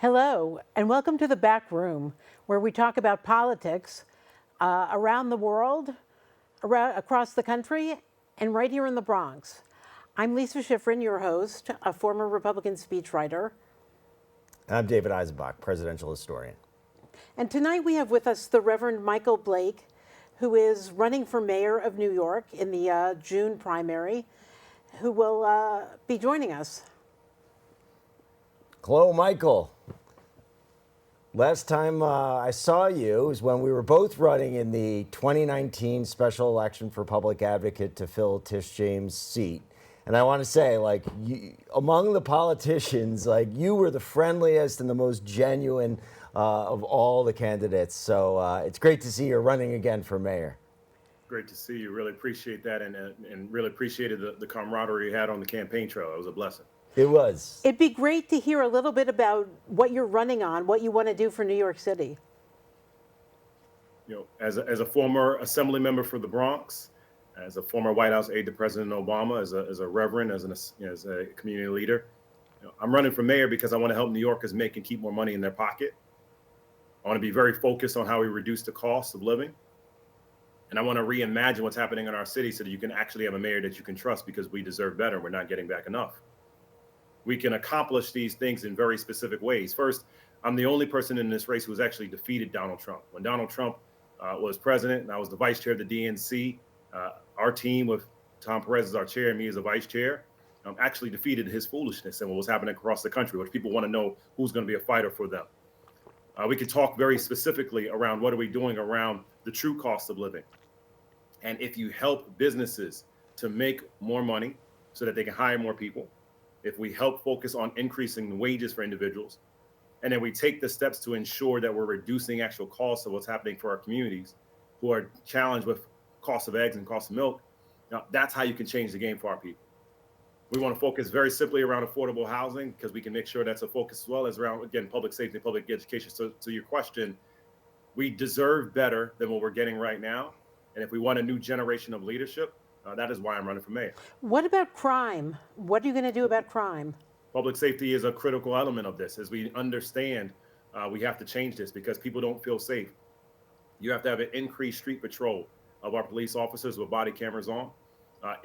Hello, and welcome to the Back Room, where we talk about politics around the world, across the country, and right here in the Bronx. I'm Lisa Schifrin, your host, a former Republican speechwriter. I'm David Eisenbach, presidential historian. And tonight we have with us the Reverend Michael Blake, who is running for mayor of New York in the June primary, who will be joining us. Hello, Michael. Last time I saw you was when we were both running in the 2019 special election for public advocate to fill Tish James' seat. And I want to say, among the politicians, you were the friendliest and the most genuine of all the candidates. So it's great to see you running again for mayor. Great to see you. Really appreciate that, and really appreciated the camaraderie you had on the campaign trail. It was a blessing. It was. It'd be great to hear a little bit about what you're running on, what you want to do for New York City. You know, as a former assembly member for the Bronx, as a former White House aide to President Obama, as a reverend, as a community leader, I'm running for mayor because I want to help New Yorkers make and keep more money in their pocket. I want to be very focused on how we reduce the cost of living. And I want to reimagine what's happening in our city so that you can actually have a mayor that you can trust, because we deserve better. We're not getting back enough. We can accomplish these things in very specific ways. First, I'm the only person in this race who's actually defeated Donald Trump. When Donald Trump was president and I was the vice chair of the DNC, our team with Tom Perez as our chair and me as a vice chair, actually defeated his foolishness and what was happening across the country, which people want to know who's going to be a fighter for them. We could talk very specifically around what are we doing around the true cost of living. And if you help businesses to make more money so that they can hire more people, if we help focus on increasing the wages for individuals, and then we take the steps to ensure that we're reducing actual costs of what's happening for our communities who are challenged with cost of eggs and cost of milk, now that's how you can change the game for our people. We want to focus very simply around affordable housing, because we can make sure that's a focus, as well as around, again, public safety, public education. So to your question, we deserve better than what we're getting right now. And if we want a new generation of leadership, that is why I'm running for mayor. What about crime? What are you going to do about crime? Public safety is a critical element of this. As we understand, we have to change this because people don't feel safe. You have to have an increased street patrol of our police officers with body cameras on,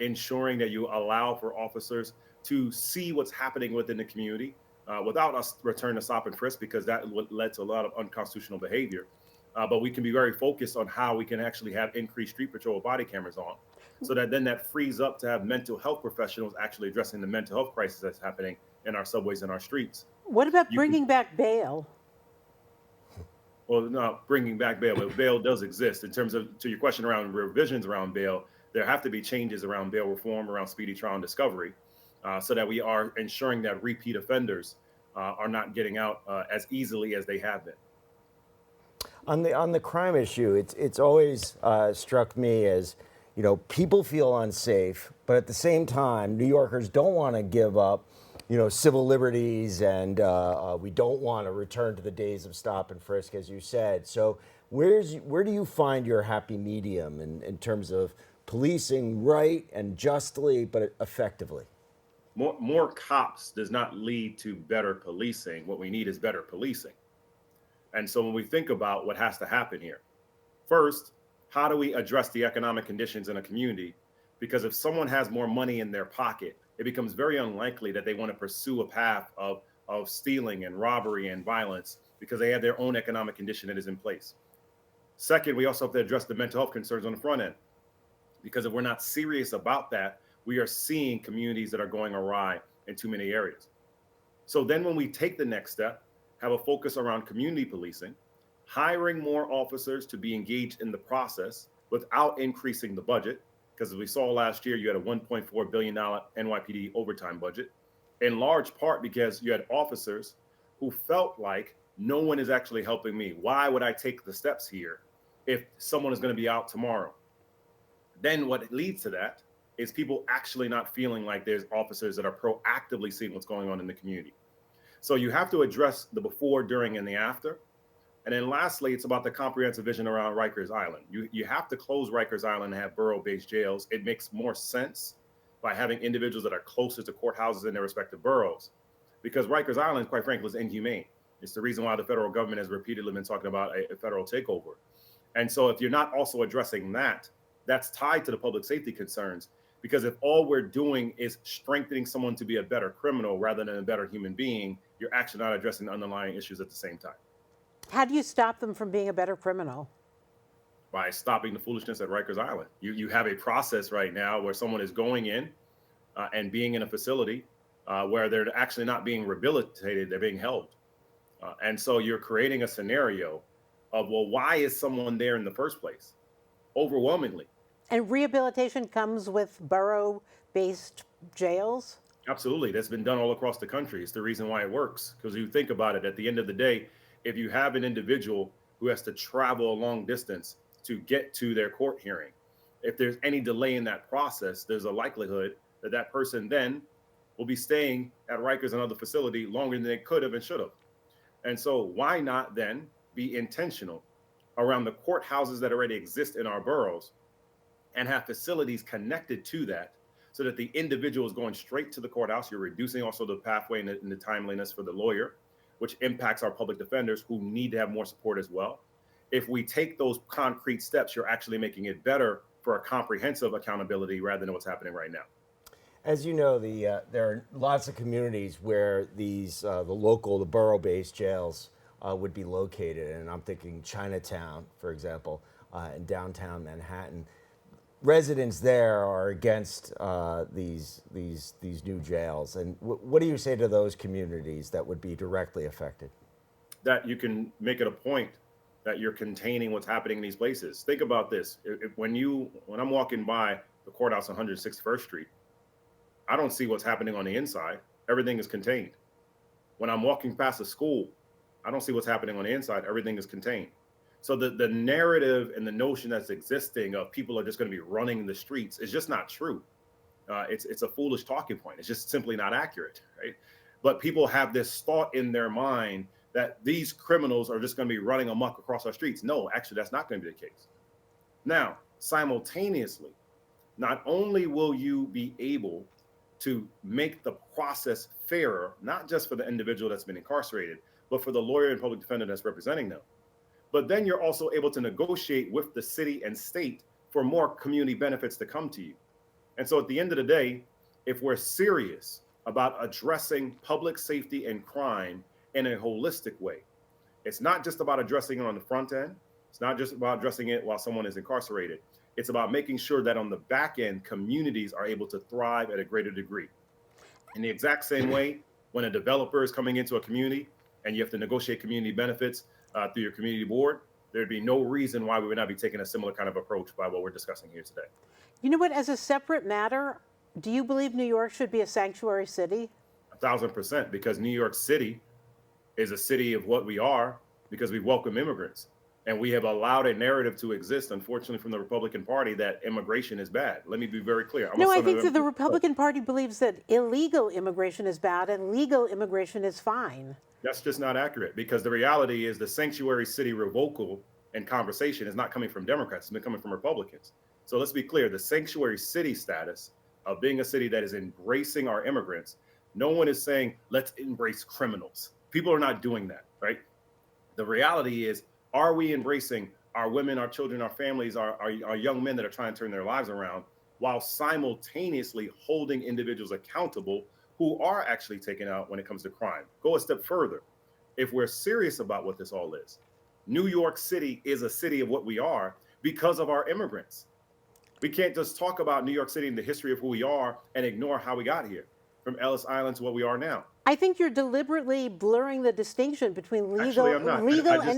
ensuring that you allow for officers to see what's happening within the community without us return to stop and frisk, because that led to a lot of unconstitutional behavior. But we can be very focused on how we can actually have increased street patrol with body cameras on, so that then that frees up to have mental health professionals actually addressing the mental health crisis that's happening in our subways and our streets. What about bringing back bail? Well, no, bringing back bail, but bail does exist. In terms of, to your question around revisions around bail, there have to be changes around bail reform, around speedy trial and discovery, so that we are ensuring that repeat offenders are not getting out as easily as they have been. On the crime issue, it's always struck me as, people feel unsafe, but at the same time, New Yorkers don't want to give up, civil liberties, and we don't want to return to the days of stop and frisk, as you said. So where do you find your happy medium in terms of policing right and justly, but effectively? More cops does not lead to better policing. What we need is better policing. And so when we think about what has to happen here, first, how do we address the economic conditions in a community? Because if someone has more money in their pocket, it becomes very unlikely that they want to pursue a path of stealing and robbery and violence, because they have their own economic condition that is in place. Second, we also have to address the mental health concerns on the front end, because if we're not serious about that, we are seeing communities that are going awry in too many areas. So then when we take the next step, have a focus around community policing, hiring more officers to be engaged in the process without increasing the budget, because as we saw last year, you had a $1.4 billion NYPD overtime budget, in large part because you had officers who felt like no one is actually helping me. Why would I take the steps here if someone is going to be out tomorrow? Then what leads to that is people actually not feeling like there's officers that are proactively seeing what's going on in the community. So you have to address the before, during, and the after. And then lastly, it's about the comprehensive vision around Rikers Island. You have to close Rikers Island and have borough-based jails. It makes more sense by having individuals that are closer to courthouses in their respective boroughs, because Rikers Island, quite frankly, is inhumane. It's the reason why the federal government has repeatedly been talking about a federal takeover. And so if you're not also addressing that, that's tied to the public safety concerns, because if all we're doing is strengthening someone to be a better criminal rather than a better human being, you're actually not addressing the underlying issues at the same time. How do you stop them from being a better criminal? By stopping the foolishness at Rikers Island. You have a process right now where someone is going in and being in a facility where they're actually not being rehabilitated, they're being held. And so you're creating a scenario of, well, why is someone there in the first place? Overwhelmingly. And rehabilitation comes with borough-based jails? Absolutely. That's been done all across the country. It's the reason why it works. Because you think about it, at the end of the day, if you have an individual who has to travel a long distance to get to their court hearing, if there's any delay in that process, there's a likelihood that that person then will be staying at Rikers, another facility, longer than they could have and should have. And so why not then be intentional around the courthouses that already exist in our boroughs and have facilities connected to that, so that the individual is going straight to the courthouse. You're reducing also the pathway and the timeliness for the lawyer, which impacts our public defenders who need to have more support as well. If we take those concrete steps, you're actually making it better for a comprehensive accountability rather than what's happening right now. As you know, there are lots of communities where the borough-based jails would be located, and I'm thinking Chinatown, for example, in downtown Manhattan. Residents there are against these new jails, and what do you say to those communities that would be directly affected? That you can make it a point that you're containing what's happening in these places. Think about this: when I'm walking by the courthouse on 161st Street, I don't see what's happening on the inside. Everything is contained. When I'm walking past a school, I don't see what's happening on the inside. Everything is contained. So the narrative and the notion that's existing of people are just going to be running the streets is just not true. It's a foolish talking point. It's just simply not accurate, right? But people have this thought in their mind that these criminals are just going to be running amok across our streets. No, actually, that's not going to be the case. Now, simultaneously, not only will you be able to make the process fairer, not just for the individual that's been incarcerated, but for the lawyer and public defender that's representing them, but then you're also able to negotiate with the city and state for more community benefits to come to you. And so at the end of the day, if we're serious about addressing public safety and crime in a holistic way, it's not just about addressing it on the front end. It's not just about addressing it while someone is incarcerated. It's about making sure that on the back end, communities are able to thrive at a greater degree. In the exact same way, when a developer is coming into a community and you have to negotiate community benefits through your community board, there'd be no reason why we would not be taking a similar kind of approach by what we're discussing here today. You know what, as a separate matter, do you believe New York should be a sanctuary city? 1,000%, because New York City is a city of what we are because we welcome immigrants. And we have allowed a narrative to exist, unfortunately, from the Republican Party that immigration is bad. Let me be very clear. No, I think that the Republican Party believes that illegal immigration is bad and legal immigration is fine. That's just not accurate, because the reality is the sanctuary city revocal and conversation is not coming from Democrats. It's been coming from Republicans. So let's be clear. The sanctuary city status of being a city that is embracing our immigrants, no one is saying, let's embrace criminals. People are not doing that, right? The reality is, are we embracing our women, our children, our families, our young men that are trying to turn their lives around, while simultaneously holding individuals accountable who are actually taken out when it comes to crime? Go a step further. If we're serious about what this all is, New York City is a city of what we are because of our immigrants. We can't just talk about New York City and the history of who we are and ignore how we got here, from Ellis Island to what we are now. I think you're deliberately blurring the distinction between legal and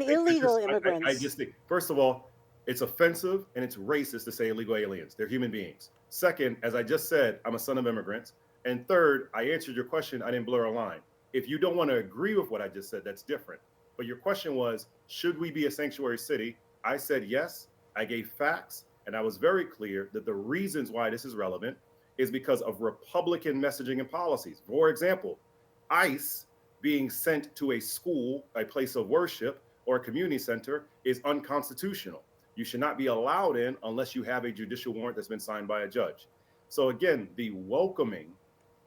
illegal immigrants. I just think, first of all, it's offensive and it's racist to say illegal aliens. They're human beings. Second, as I just said, I'm a son of immigrants. And third, I answered your question. I didn't blur a line. If you don't want to agree with what I just said, that's different. But your question was, should we be a sanctuary city? I said yes. I gave facts, and I was very clear that the reasons why this is relevant is because of Republican messaging and policies. For example, ICE being sent to a school, a place of worship, or a community center is unconstitutional. You should not be allowed in unless you have a judicial warrant that's been signed by a judge. So again, the welcoming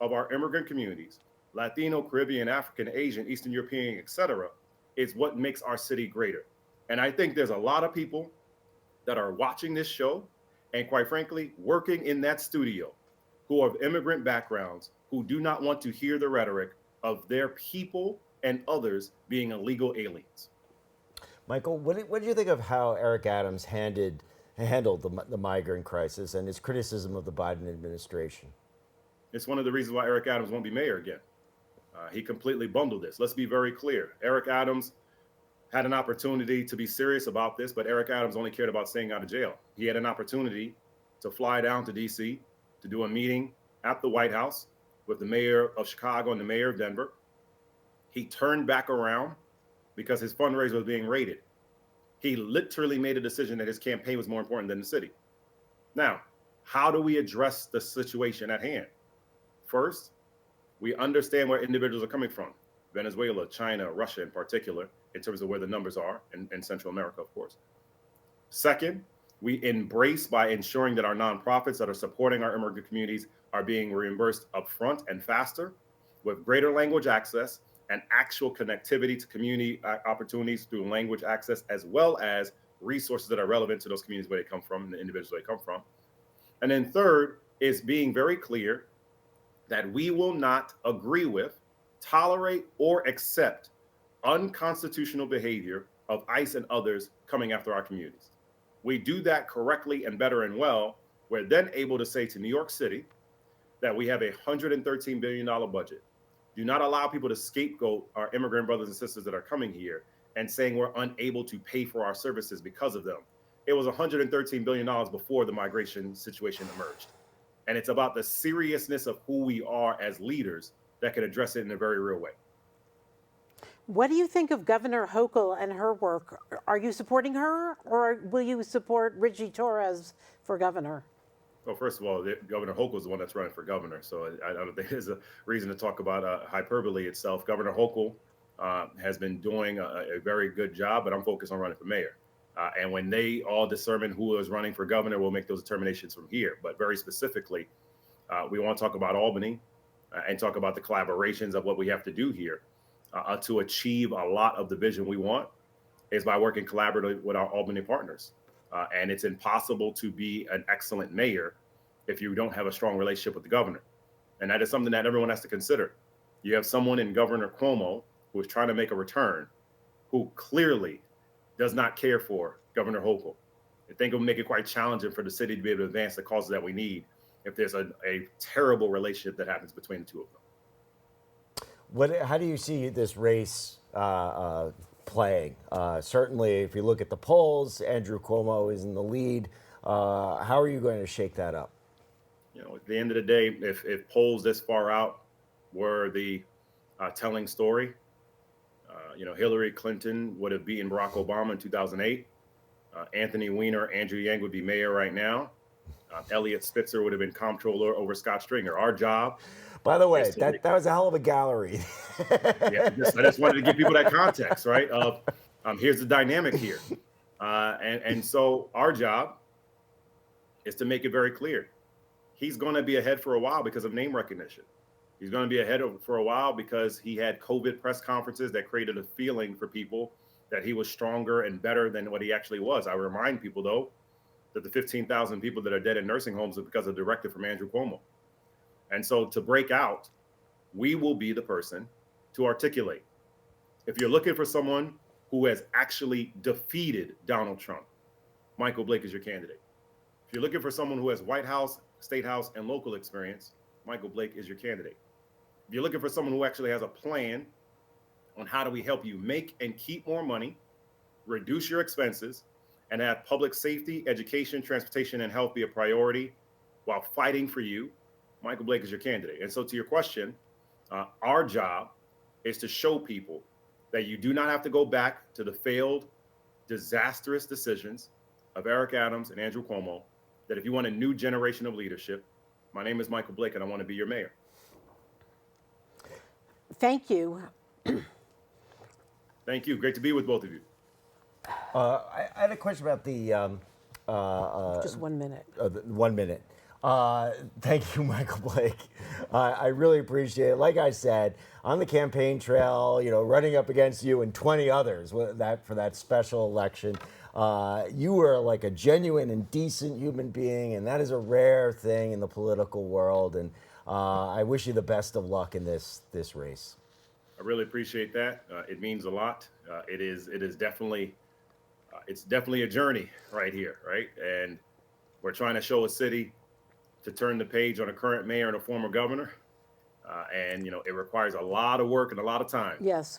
of our immigrant communities, Latino, Caribbean, African, Asian, Eastern European, etc., is what makes our city greater. And I think there's a lot of people that are watching this show and, quite frankly, working in that studio who have immigrant backgrounds who do not want to hear the rhetoric of their people and others being illegal aliens. Michael, what do you think of how Eric Adams handled the migrant crisis and his criticism of the Biden administration? It's one of the reasons why Eric Adams won't be mayor again. He completely bundled this. Let's be very clear. Eric Adams had an opportunity to be serious about this, but Eric Adams only cared about staying out of jail. He had an opportunity to fly down to DC to do a meeting at the White House with the mayor of Chicago and the mayor of Denver. He turned back around because his fundraiser was being raided. He literally made a decision that his campaign was more important than the city. Now, how do we address the situation at hand? First, we understand where individuals are coming from. Venezuela, China, Russia in particular, in terms of where the numbers are, in Central America, of course. Second, we embrace by ensuring that our nonprofits that are supporting our immigrant communities are being reimbursed upfront and faster with greater language access and actual connectivity to community opportunities through language access, as well as resources that are relevant to those communities where they come from and the individuals they come from. And then third is being very clear that we will not agree with, tolerate, or accept unconstitutional behavior of ICE and others coming after our communities. We do that correctly and better and well. We're then able to say to New York City that we have a $113 billion budget. Do not allow people to scapegoat our immigrant brothers and sisters that are coming here and saying we're unable to pay for our services because of them. It was $113 billion before the migration situation emerged. And it's about the seriousness of who we are as leaders that can address it in a very real way. What do you think of Governor Hochul and her work? Are you supporting her, or will you support Richie Torres for governor? Well, first of all, Governor Hochul is the one that's running for governor, so I don't think there's a reason to talk about hyperbole itself. Governor Hochul has been doing a very good job, but I'm focused on running for mayor. And when they all determine who is running for governor, we'll make those determinations from here. But very specifically, we want to talk about Albany and talk about the collaborations of what we have to do here to achieve a lot of the vision we want is by working collaboratively with our Albany partners. And it's impossible to be an excellent mayor if you don't have a strong relationship with the governor. And that is something that everyone has to consider. You have someone in Governor Cuomo who is trying to make a return, who clearly does not care for Governor Hochul. I think it will make it quite challenging for the city to be able to advance the causes that we need if there's a terrible relationship that happens between the two of them. How do you see this race playing? Certainly, if you look at the polls, Andrew Cuomo is in the lead. How are you going to shake that up? You know, at the end of the day, if polls this far out were the telling story, Hillary Clinton would have beaten Barack Obama in 2008. Anthony Weiner, Andrew Yang would be mayor right now. Elliot Spitzer would have been comptroller over Scott Stringer. Our job. By the way, that was a hell of a gallery. Yeah, I just wanted to give people that context, right? Here's the dynamic here. And so our job is to make it very clear. He's going to be ahead for a while because of name recognition. He's going to be ahead for a while because he had COVID press conferences that created a feeling for people that he was stronger and better than what he actually was. I remind people, though, that the 15,000 people that are dead in nursing homes are because of a directive from Andrew Cuomo. And so to break out, we will be the person to articulate. If you're looking for someone who has actually defeated Donald Trump, Michael Blake is your candidate. If you're looking for someone who has White House, State House, and local experience, Michael Blake is your candidate. If you're looking for someone who actually has a plan on how do we help you make and keep more money, reduce your expenses, and have public safety, education, transportation, and health be a priority while fighting for you, Michael Blake is your candidate. And so to your question, our job is to show people that you do not have to go back to the failed, disastrous decisions of Eric Adams and Andrew Cuomo, that if you want a new generation of leadership, my name is Michael Blake and I want to be your mayor. Thank you. Thank you. Great to be with both of you. I had a question about the Just 1 minute. 1 minute. Thank you, Michael Blake. I really appreciate it. Like I said, on the campaign trail, running up against you and 20 others for that special election, you were like a genuine and decent human being, and that is a rare thing in the political world. And I wish you the best of luck in this race. I really appreciate that. It means a lot. It is definitely, it's definitely a journey right here, right? And we're trying to show a city to turn the page on a current mayor and a former governor. And it requires a lot of work and a lot of time. Yes.